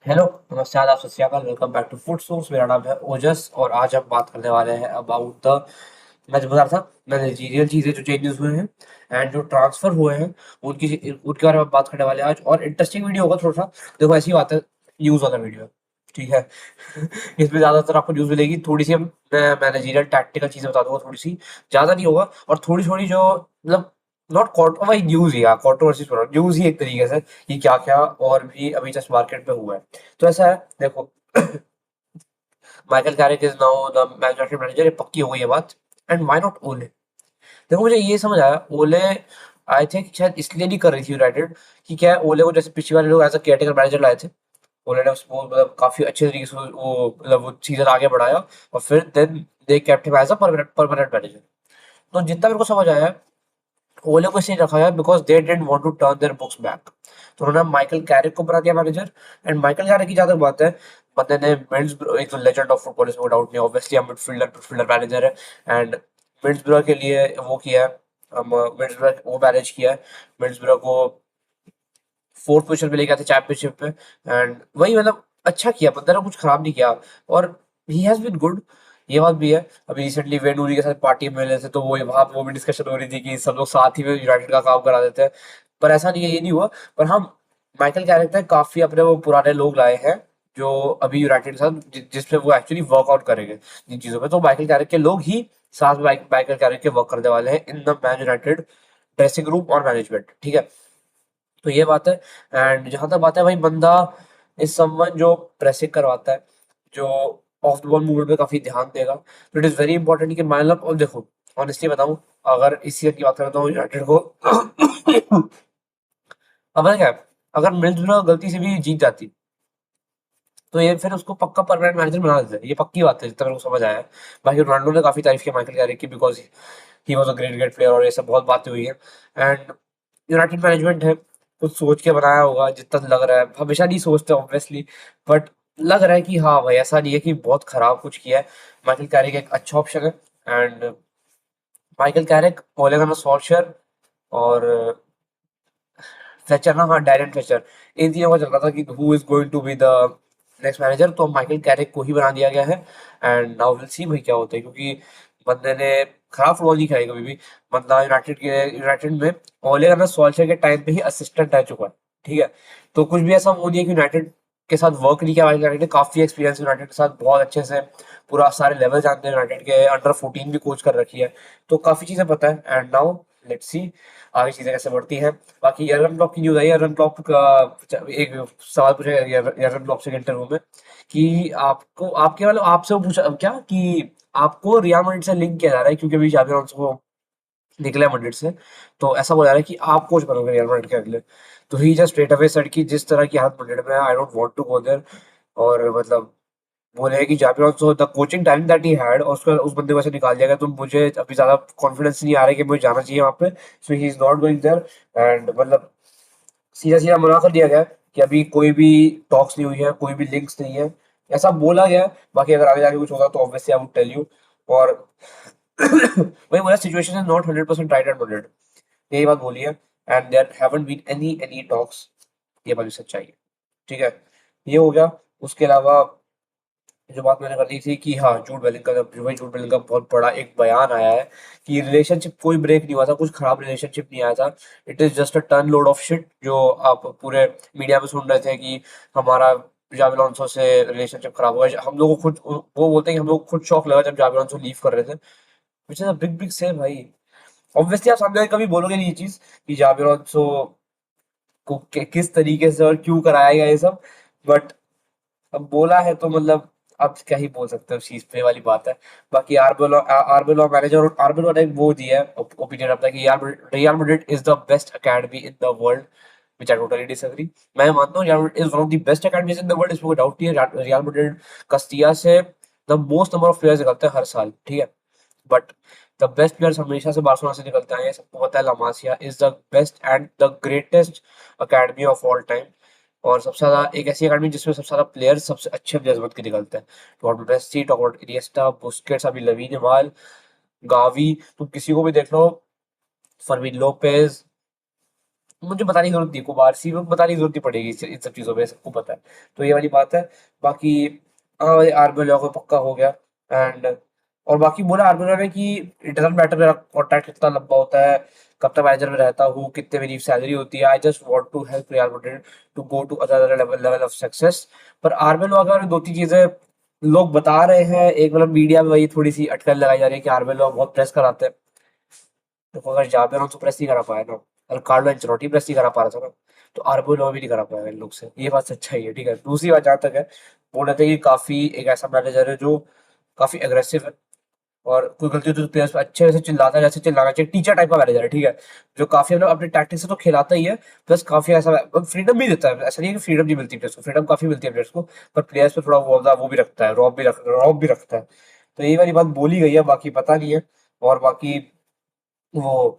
Hello, नमस्ते, आदाब, सत श्री अकाल, welcome back to food source. मेरा नाम है ओजस और आज हम बात करने वाले हैं अबाउट द मैं जो बता रहा था मैनेजरियल चीज़ें जो चेंजेस हुए हैं एंड जो ट्रांसफर हुए हैं उनके बारे में बात करने वाले हैं आज। और इंटरेस्टिंग वीडियो होगा थोड़ा सा। देखो, ऐसी बात है, न्यूज़ वाला वीडियो है, ठीक है। इसमें ज़्यादातर आपको न्यूज़ मिलेगी। थोड़ी सी हम मैं मैनेजरियल टैक्टिकल चीज़ें बता दूंगा, थोड़ी सी, ज़्यादा नहीं होगा। और थोड़ी थोड़ी जो मतलब नॉट कॉन्ट भाई न्यूज़ ही, कॉन्ट्रोवर्सीज न्यूज़ ही एक तरीके से कि क्या क्या और भी अभी जस्ट मार्केट में हुआ है। तो ऐसा है, देखो। Michael Carrick is now the manufacturing manager, ये पक्की हो गई है बात। एंड व्हाई नॉट ओले? देखो, मुझे ये समझ आया, ओले आई थिंक शायद इसलिए नहीं कर रही थी यूनाइटेड कि क्या है, ओले को जैसे पिछली बार लोग एज अ केयरटेकर मैनेजर लाए थे। ओले ने उसको मतलब काफी अच्छे तरीके से वो मतलब वो सीजन आगे बढ़ाया और फिर then they kept him as a permanent manager. तो जितना मेरे को समझ आया, ओले को इसलिए रखा है because they didn't want to turn their books back. तो उन्होंने माइकल कैरिक को बना दिया मैनेजर। एंड माइकल कैरिक की जहाँ तक बात है, बंदे ने एक तो लेजेंड ऑफ फुटबॉल, इसमें डाउट नहीं, ऑब्वियसली मिडफील्डर मैनेजर है। एंड मिड्सब्रो के लिए वो किया है, मिड्सब्रो वो मैनेज किया है। मिड्सब्रो को फोर्थ पोजीशन पे लेके आते चैंपियनशिप पे। एंड वही मतलब अच्छा किया, बंदे ने कुछ खराब नहीं किया। और ही हैज बीन गुड, ये बात भी है। अभी रिसेंटली वेन रूनी के साथ पार्टी में मिले थे, तो वो वहां वो भी डिस्कशन हो रही थी कि सब लोग साथ ही में यूनाइटेड का काम करा देते हैं। पर ऐसा नहीं है, ये नहीं हुआ। पर हम माइकल कैरेक्टर ने काफी अपने वो पुराने लोग लाए हैं जो अभी यूनाइटेड के साथ जिसपे वो एक्चुअली वर्कआउट करेंगे जिन चीजों पे। तो माइकल कैरेक्टर के लोग ही साथ में माइकल कैरेक्टर के वर्क करने वाले हैं in the man United dressing room और मैनेजमेंट, ठीक है। तो ये बात है। एंड जहां तक बात है भाई, बंदा इस समवन जो प्रेसिंग करवाता है, जो ऑफ द बॉल मूवमेंट पे काफी ध्यान देगा। तो इट इज वेरी इंपॉर्टेंट कि मतलब अब देखो, ऑनेस्टली बताऊं, अगर इस सीजन की बात करता हूँ यूनाइटेड को अब है क्या, अगर मिल्सब्रो गलती से भी जीत जाती तो ये फिर उसको पक्का परमानेंट मैनेजर बना देते हैं। ये पक्की बात है, जितना मेरे को समझ आया है। बाकी रोनाल्डो ने काफी तारीफ की माइकल कैरिक की, because he was a great great player, और ये सब बहुत बातें हुई है। एंड यूनाइटेड मैनेजमेंट है, कुछ सोच के बनाया होगा जितना लग रहा है। हमेशा नहीं सोचते ऑब्वियसली, बट लग रहा है कि हाँ भाई, ऐसा नहीं है कि बहुत खराब कुछ किया है। माइकल कैरिक एक अच्छा ऑप्शन है। एंड माइकल कैरिक, ओले गनर सोल्शर और फ्लेचर ना, हाँ, डायरन फ्लेचर, इन तीनों का चल रहा था कि who is going to be the next manager. तो माइकल कैरिक को ही बना दिया गया है। एंड नाउ विल सी भाई क्या होता है, क्योंकि बंदे ने खराब फुटबॉल नहीं खेला कभी भी। बंदा यूनाइटेड में ओले गनर सोल्शर के टाइम पे ही असिस्टेंट रह चुका है, ठीक है। तो कुछ भी ऐसा वो नहीं है कि यूनाइटेड के साथ वर्क नहीं किया। यूनाइटेड ने काफी एक्सपीरियंस यूनाइटेड के साथ बहुत अच्छे से पूरा सारे लेवल जानते हैं। यूनाइटेड के अंडर 14 भी कोच कर रखी है, तो काफी चीजें पता है। एंड नाउ लेट्स सी आगे चीजें कैसे बढ़ती हैं। बाकी यर्गन क्लॉप की न्यूज आई। यर्गन क्लॉप का एक सवाल पूछा गया यर्गन क्लॉप से इंटरव्यू में कि आपको आपके वाले आपसे वो पूछा क्या कि आपको रियल मैड्रिड से लिंक किया जा रहा है क्योंकि अभी जावी अलोंसो को निकला है मैड्रिड से। तो ऐसा बोला जा रहा है कि आप कोच बनोगे रियल मैड्रिड के अगले। तो he just straight away said कि जिस तरह की हालत मैड्रिड में है, I don't want to go there. और मतलब बोले हैं कि जावी Alonso the coaching talent that he had, और उसका उस बंदे को ऐसे निकाल दिया गया। तो मुझे अभी ज्यादा कॉन्फिडेंस नहीं आ रहा है कि मुझे जाना चाहिए वहां पे। So he is not going there. And मतलब सीधा सीधा मना कर दिया गया है कि अभी कोई भी टॉक्स नहीं हुई है, कोई भी लिंक्स नहीं है, ऐसा बोला गया है। बाकी अगर आगे जाके कुछ होगा तो obviously I would tell you. और वही बोला, situation is not 100% right and 100, यही बात बोली है। And there haven't been any talks, ये बात भी सच्चाई है, ठीक है। ये हो गया। उसके अलावा जो बात मैंने कर दी थी कि हाँ, जूड बेलिंगम का बहुत बड़ा एक बयान आया है कि रिलेशनशिप कोई ब्रेक नहीं हुआ था, कुछ खराब रिलेशनशिप नहीं आया था। It is just a turn load of shit, जो आप पूरे मीडिया में सुन रहे थे कि हमारा जावी अलोंसो से रिलेशनशिप खराब हुआ है। हम लोगों को खुद वो बोलते हैं कि हम लोग खुद शौक लगा जब जावी अलोंसो लीव कर रहे थे, which is a big big से भाई। ऑब्वियसली आप सामने कभी बोलोगे नहीं ये चीज कि जावी अलोंसो को किस तरीके से और क्यों कराया गया ये सब, बट अब बोला है तो मतलब आप क्या ही बोल सकते हो उस चीज पे, वाली बात है। बाकी आरबेलो मैनेजर और आरबेलो ने वो दिया है ओपिनियन अपना कि यार real Madrid is the best academy in the world, which I totally disagree. मैं मानता हूँ real Madrid is one of the best academies in the world, इसमें कोई डाउट नहीं है। रियल मैड्रिड कस्टिया से the most number of players निकलते हैं हर साल, ठीक है। बट द बेस्ट प्लेयर्स हमेशा से बार्सिलोना से निकलते हैं, ये सबको पता है। La Masia is the best and the greatest academy of all time. और सबसे ज्यादा एक ऐसी अकेडमी जिसमें सबसे ज्यादा प्लेयर्स, सबसे अच्छे प्लेयर्स बन के निकलते हैं। Taught Messi, taught Iniesta, Busquets, अभी लवीन यमाल, गावी, तुम किसी को भी देख लो, फर्मीन लोपेज, मुझे बताने की जरूरत नहीं, कुबारसी में बताने की जरूरत नहीं पड़ेगी इन सब चीजों में, सबको पता है। तो ये वाली बात है। बाकी हाँ भाई, आर्बियन को पक्का हो गया। एंड और बाकी बोला आर्बियन ने कि इट डजंट मैटर मेरा कॉन्ट्रैक्ट कितना लंबा होता है, कब तक मैनेजर में रहता हूँ, कितने मेरी सैलरी होती है, I just want to help Real Madrid to go to other level of success. पर आर्बियन अगर दो तीन चीजें लोग बता रहे हैं, एक मतलब मीडिया में वही थोड़ी सी अटकल लगाई जा रही है कि आर्बियन बहुत प्रेस कराते हैं। देखो अगर जाबे अलोंसो प्रेस नहीं करा पाया ना, अगर कार्लो एंचेलोटी प्रेस नहीं करा पा रहा था ना, तो आर्बेलो भी नहीं करा पाएगा इन लोग से, ये बात सच्चाई है। ठीक है, दूसरी बात जहाँ तक है, बोल रहे थे कि काफी एक ऐसा मैनेजर है जो काफी अग्रेसिव है, और कोई गलती होती है तो प्लेयर्स पे अच्छे से चिल्लाता है, जैसे चिल्लाना चाहिए, टीचर टाइप का मैनेजर है। ठीक है, जो काफी मतलब अपने टैक्टिक्स से तो खिलाता ही है, प्लस काफी ऐसा फ्रीडम भी देता है, ऐसा नहीं है कि फ्रीडम नहीं मिलती प्लेयर्स को, फ्रीडम काफी मिलती है प्लेयर्स को, पर प्लेयर्स पे थोड़ा वो भी रखता है, रॉब भी रखता है। तो यही वाली बात बोली गई है, बाकी पता नहीं है। और बाकी वो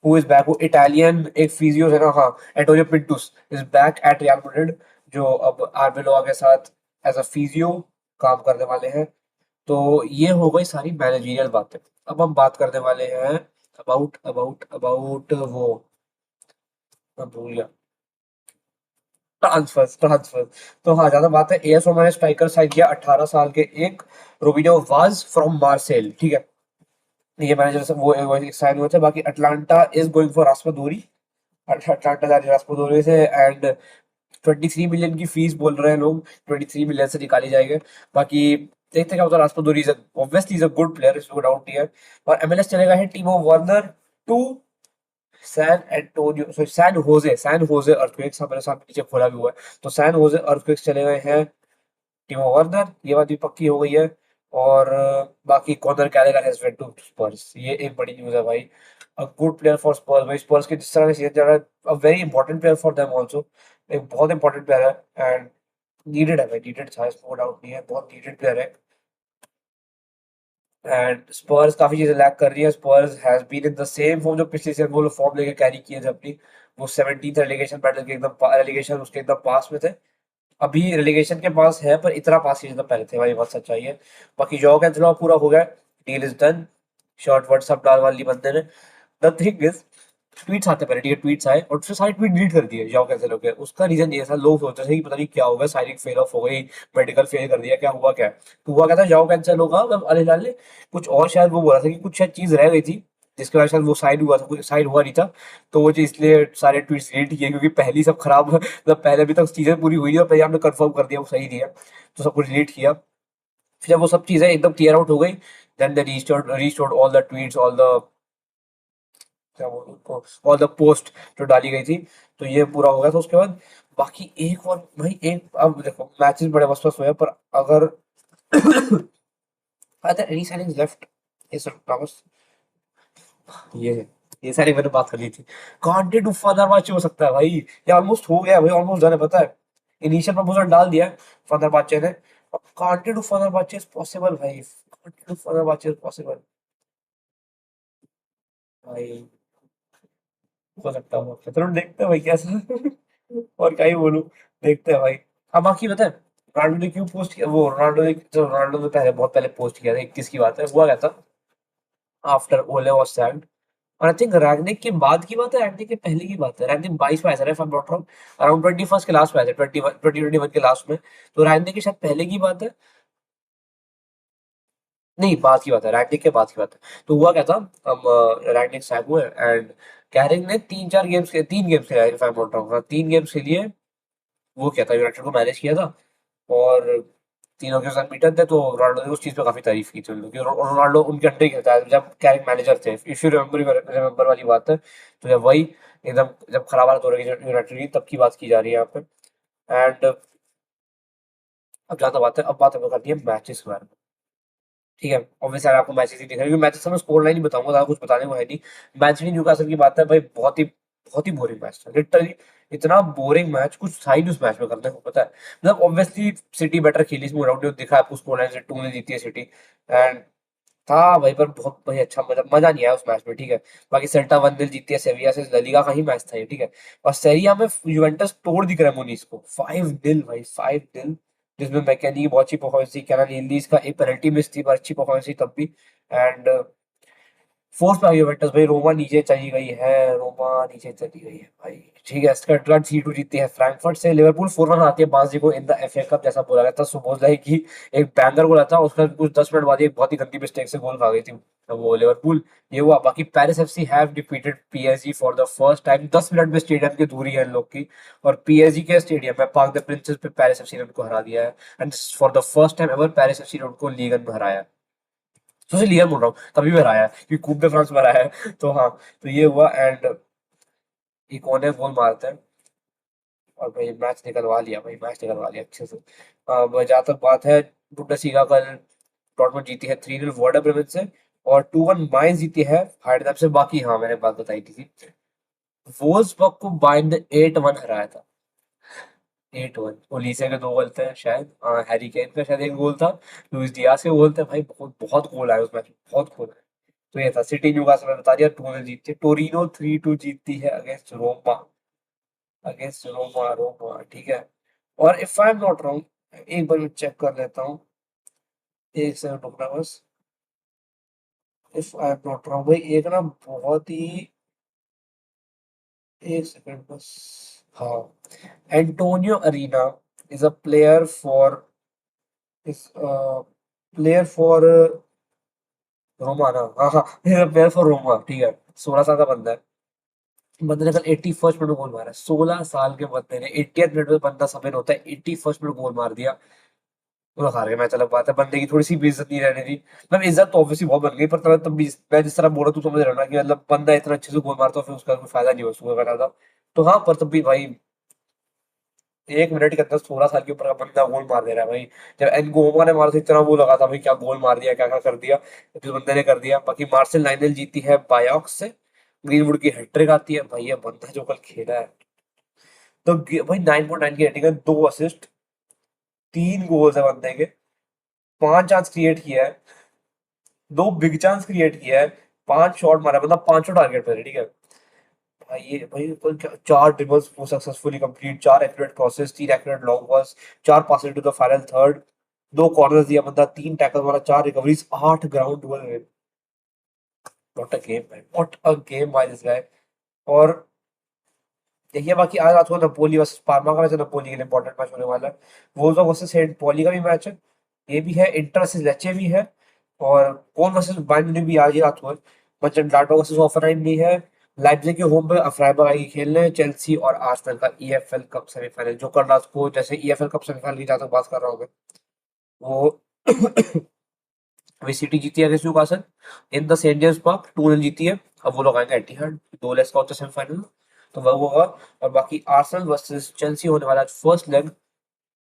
हु इज बैक, वो इटालियन एक फिजियो है ना, हाँ, Antonio Pintus is back at Real Madrid, जो अब आर्बेलोआ के साथ एज अ फिजियो काम करने वाले हैं। तो ये हो गई सारी मैनेजरियल बातें। अब हम बात करने वाले हैं अबाउट वो, मैं भूल गया, ट्रांसफर। तो हाँ, ज्यादा बात है, एएस रोमा ने स्ट्राइकर साइन किया 18 साल के एक रोबिनो वाज फ्रॉम मार्सेल। ठीक है, ये मैनेजर से वो साइन हुए थे। बाकी Atalanta is going for Raspadori, Atalanta जा रही है रास्पादोरी से। एंड 23 मिलियन की फीस बोल रहे हैं लोग, 23 मिलियन से निकाली जाएगी। बाकी देखते हैं क्या होता है। Raspadori is obviously is a good player, इसमें डाउट नहीं है। और एमएलएस चलेगा है Timo Werner to San Jose Earthquakes, हमारे सामने नीचे खोला भी हुआ है, तो सैन होजे अर्थक्वेक्स चले गए हैं टिमो वर्नर, ये बात भी पक्की हो गई है। और बाकी Conor Gallagher has went to Spurs, ये एक बड़ी न्यूज़ है भाई। A good player for Spurs भाई, स्पर्स के जिस तरह से सीजन चल रहा है, a very important player for them also, एक बहुत इंपॉर्टेंट प्लेयर है। एंड नीडेड है भाई, नीडेड था, इसमें नो डाउट नहीं है, बहुत नीडेड प्लेयर है। एंड स्पर्स काफी चीजें लैक कर रही है। Spurs has been in the same form जो पिछले सीजन वो लोग फॉर्म लेके कैरी किए थे अपनी, वो 17th रेलीगेशन बैटल के एकदम रेलीगेशन उसके एकदम पास में थे। अभी रेलीगेशन के पास है, पर इतना पास सीजन पहले थे भाई, बात सच्चाई है। बाकी जॉ कैंसेलो पूरा हो गया, deal is done, short word सब डाल वाली बंदे ने। द थिंग इज, ट्वीट्स आते पहले, ठीक है, ट्वीट्स आए और उसने सारे ट्वीट डिलीट कर दिए जॉ कैंसेलो के। उसका रीजन ये था, लोग सोच रहे थे कि पता नहीं क्या होगा, साइनिंग फेल ऑफ हो गई, मेडिकल फेल कर दिया, क्या हुआ क्या है? तो हुआ क्या था, जॉ कैंसेलो का अल हिलाल ने कुछ और शायद वो बोला था कि कुछ शायद चीज रह गई थी, जिसके बाद शायद वो साइड हुआ था, कुछ साइड हुआ नहीं था। तो वो चीज इसलिए सारे ट्वीट्स डिलीट किए, क्योंकि पहली सब खराब मतलब पहले अभी तक चीजें पूरी हुई है और पहले हमने कंफर्म कर दिया वो सही नहीं है, तो सब कुछ डिलीट किया। फिर जब वो सब चीजें एकदम क्लियर आउट हो गई, then they restored all the tweets, all the क्या बोलूं उसको, ऑल द पोस्ट जो डाली गई थी। तो ये पूरा हो गया था उसके बाद। बाकी एक और भाई, एक अब देखो मैचेस बड़े मस्त मस्त हुए हैं, पर अगर एनी साइनिंग्स लेफ्ट इस प्रॉमिस, ये है, ये सारी मैंने बात कर ली थी। कांटे टू फनरबाचे हो सकता है भाई, ये ऑलमोस्ट हो गया भाई, ऑलमोस्ट डन है, पता है। इनिशियल प्रपोजल डाल दिया है फनरबाचे ने, और कांटे टू फनरबाचे इज पॉसिबल भाई, कांटे टू फनरबाचे इज पॉसिबल भाई, हो सकता है, चलो देखते हैं भाई कैसा और क्या ही बोलूं, देखते हैं भाई। हाँ बाकी बता, रोनाल्डो ने क्यों पोस्ट किया, वो रोनाल्डो ने पहले बहुत पहले पोस्ट किया था, 21 की बात है, हुआ क्या था, आफ्टर ओले वाज सैक्ड। और आई थिंक रैगनिक के बाद की बात है, रैगनिक के पहले की बात है, रैगनिक 22 में आया था, if I am not wrong, around 21 के लास्ट में आया था, 2021 के लास्ट में। तो रैगनिक के शायद पहले की बात है, नहीं बाद की बात है, रैगनिक के बाद की बात है। तो हुआ क्या था, हम रैगनिक सैक हुए, एंड कैरिंग ने 3 गेम्स खेला, if I am not wrong, 3 games के लिए वो किया था, यूनाइटेड को मैनेज किया था। और तीनों के साथ मीटर थे, तो रोनाल्डो ने उस चीज पे काफी तारीफ की थी उन लोगों की, और रोनाल्डो उनके अंडर ही खेलता है जब कैरिक मैनेजर थे, इफ यू रिमेम्बर वाली बात है। तो जब वही एकदम जब खराब हालत हो रही है यूनाइटेड की, तब की बात की जा रही है यहाँ पे। एंड अब ज्यादा बात है, अब बात हमें करनी है मैचेस के बारे में। ठीक है, ऑब्वियसली आपको मैचेस ही दिख रहे हैं, क्योंकि मैचेस में स्कोर लाइन ही बताऊंगा, ज्यादा कुछ बताने को है नहीं। मैच नहीं, न्यूकासल की बात है भाई, बहुत ही बोरिंग मैच था लिटरली, इतना बोरिंग मैच, कुछ था ही नहीं उस मैच में करने को, पता है। मतलब ऑब्वियसली सिटी बेटर खेली, इसमें राउंड दिखा आपको, स्कोर लाइन से 2 ने जीती है सिटी। एंड था भाई, पर बहुत भाई अच्छा मजा नहीं आया उस मैच में। ठीक है, बाकी सेल्टा 1-0 जीती है सेविया से, ला लीगा का ही मैच था ये। ठीक है, और सेरिया में यूवेंटस तोड़ दी क्रेमोनीज को 5-0 भाई, 5-0, जिसमें मैकेनी की बहुत अच्छी परफॉर्मेंस थी, कैनान यिल्दीज का एक पेनल्टी मिस थी, पर अच्छी परफॉर्मेंस थी तब भी। एंड फोर्थ पे आ गई यूवेंटस भाई, रोमा नीचे चली गई है, रोमा नीचे चली गई है भाई। ठीक है, स्टटगार्ड C2 जीतती है फ्रैंकफर्ट से, लिवरपूल 4-1 आती है बाजी को इन द FA कप, जैसा बोला गया था सुबोसलाई की एक बैंगर गोल आता, उसका कुछ 10 मिनट बाद एक बहुत ही गंदी मिस्टेक से गोल खा गई थी वो लिवरपूल। ये हुआ। बाकी Paris FC have defeated PSG for the first time, 10 minute में स्टेडियम की दूरी है इन लोग की, और PSG के स्टेडियम में पार्क द प्रिंसेस पे पेरिस FC ने उनको हरा दिया है, and for the first time ever Paris FC ने उनको लीग में हराया है। सोचिए लीग बोल रहा हूँ, कभी भी हराया है क्योंकि कूप de फ्रांस में हराया है। तो हाँ, तो ये हुआ। एंड इकोने गोल मारते हैं और भाई मैच निकलवा लिया, भाई मैच निकलवा लिया अच्छे से। जहाँ तक बात है, बुंडेसलीगा कल डॉर्टमुंड जीती है 3-0 वर्डर ब्रेमेन से, और 2-1 माइंस जीती है हाइडेनहेम से। बाकी हाँ, मैंने बात बताई थी, वोल्सबर्ग को बायर्न ने 8-1 हराया था। 8-1 ओलीसे के 2 गोल थे शायद, हैरी केन का शायद एक गोल था, लुइस डियाज के गोल थे। भाई बहुत बहुत गोल आए उस मैच में, बहुत गोल आए। तो ये था सिटी न्यूकासल, मैंने बता दिया 2-0 जीतती है। टोरिनो 3-2 जीतती है अगेंस्ट रोमा, अगेंस्ट रोमा, रोमा ठीक है। और if I am not wrong, एक बार मैं चेक कर लेता हूँ, एक सेकंड रुकना बस। If I am not wrong भाई, एक ना बहुत ही, एक सेकंड बस। हाँ, Antonio Arena is a player for, is player for Roma ना, हाँ हाँ, प्लेयर फॉर रोमा, ठीक है। 16 साल का बंदा है। बंदे ने कल 81st मिनट में गोल मारा है। 16 साल के बंदे ने 80th मिनट में, बंदा सब होता है, 81st मिनट गोल मार दिया। वो हार गए मैच, अलग बात है, बंदे की थोड़ी सी भी इज्जत नहीं रहने दी। मतलब इज्जत तो ऑब्वियसली बहुत बन गई, पर तब भी मैं जिस तरह बोल रहा, तू समझ रहा ना कि मतलब बंदा इतना अच्छे से गोल मारता है, फिर उसका कोई फायदा नहीं हो उसको करना था। तो हाँ, पर तब भी भाई 1 मिनट के अंदर 16 साल के ऊपर का बंदा गोल मार दे रहा है भाई। जब एनगोमा ने मारा था, इतना वो लगा था भाई, क्या गोल मार दिया, क्या क्या कर दिया, जिस बंदे ने कर दिया। बाकी मार्सल लाइनल जीती है बायोक्स से, ग्रीनवुड की हैट्रिक आती है भाई। ये बंदा जो कल खेला है, तो भाई 9.9 की रेटिंग है, 2 असिस्ट, 3 गोल्स है बंदे के, 5 चांस क्रिएट किया है, 2 बिग चांस क्रिएट किया है, 5 शॉट मारा है, मतलब 5 टारगेट पे, ठीक है भाई। ये भाई कल 4 ड्रिबल्स वो successfully complete, 4 accurate crosses, 3 accurate long balls, 4 passes to the final third, 2 corners दिया बंदा, 3 टैकल मारा, 4 recoveries, 8 ground duel. What a game भाई, what a game by this guy. और देखिए, बाकी आज रात को नपोली वर्सेस पार्मा का मैच है, नपोली के लिए इंपॉर्टेंट मैच होने वाला है। वोल्सबर्ग वर्सेस सेंट पॉली का भी मैच है, ये भी है। इंटर वर्सेस लेचे भी है, और कोन वर्सेस बायर्न म्यूनिख भी आज ही रात को है। मönchengladbach वर्सेस होफनहाइम भी है। लाइप्जिग के होम पे फ्राइबर्ग आएगी खेलने, चेल्सी और आर्सेनल का EFL कप सेमीफाइनल, जो कल रात को, जैसे EFL कप सेमीफाइनल की जहां तक बात कर रहा हूँ मैं, वो अभी सिटी जीती है against Newcastle in the Saint James Park, 2-0 जीती है। अब वो लोग आएंगे एटिहाड, 2 लेग्स का होता है सेमीफाइनल, तो वह होगा। और बाकी आर्सेनल वर्सेस चेल्सी होने वाला है फर्स्ट लेग,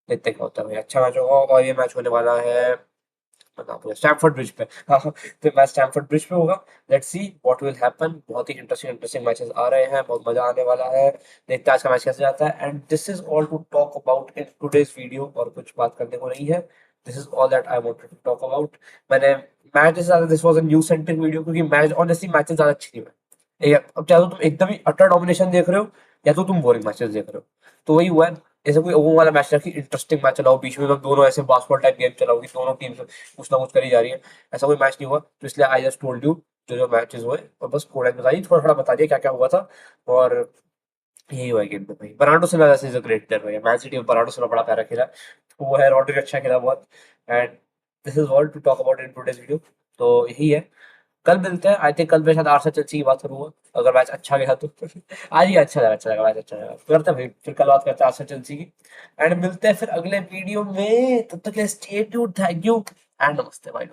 देखते हैं क्या होता है भाई, अच्छा मैच होगा। और ये मैच होने वाला है स्टैमफोर्ड ब्रिज पे, हाँ, तो मैच स्टैमफोर्ड ब्रिज पे होगा। Let's see what will happen. बहुत ही इंटरेस्टिंग इंटरेस्टिंग मैचेस आ रहे हैं, बहुत मजा आने वाला है। देखते हैं आज का मैच कैसे जाता है। And this is all to talk about in today's video, और कुछ बात करने को नहीं है। This is all that I wanted to talk about. मैंने मैच से ज्यादा, this was a news centric video, क्योंकि मैच ऑनेस्टली मैचेस ज्यादा अच्छी नहीं है। अब चाहे तो तुम एकदम ही अटर डोमिनेशन देख रहे हो, या तो तुम बोरिंग मैचेस देख रहे हो। तो वही हुआ है। ऐसे कोई वो वाला मैच रखी, इंटरेस्टिंग मैच चलाओ बीच में, तो दोनों ऐसे बास्केटबॉल टाइप गेम चलाओगी, दोनों टीम कुछ ना कुछ करी जा रही है। ऐसा कोई मैच नहीं हुआ, तो इसलिए आई जस्ट टोल्ड यू जो जो मैचेस हुए, और बस थोड़ा बताइए, थोड़ा थोड़ा बता दिया क्या क्या हुआ था। और यही हुआ गेम में भाई। बर्नार्डो सिल्वा जैसे इज अ ग्रेट प्लेयर भाई, मैन सिटी में बर्नार्डो सिल्वा बड़ा प्यारा खेला। वो है, रॉड्रिक अच्छा खेला बहुत। And this is all to talk about in today's video. तो यही है, कल मिलते हैं। आई थिंक कल मैं शायद आर्सेनल चेल्सी की बात करूंगा, अगर मैच अच्छा गया तो। आज ही अच्छा लगा, अच्छा लगा मैच, अच्छा लगा, करते हैं भाई, फिर कल बात करते हैं आर्सेनल चेल्सी की। एंड मिलते हैं फिर अगले वीडियो में, तब तक stay tuned, thank you and नमस्ते भाई।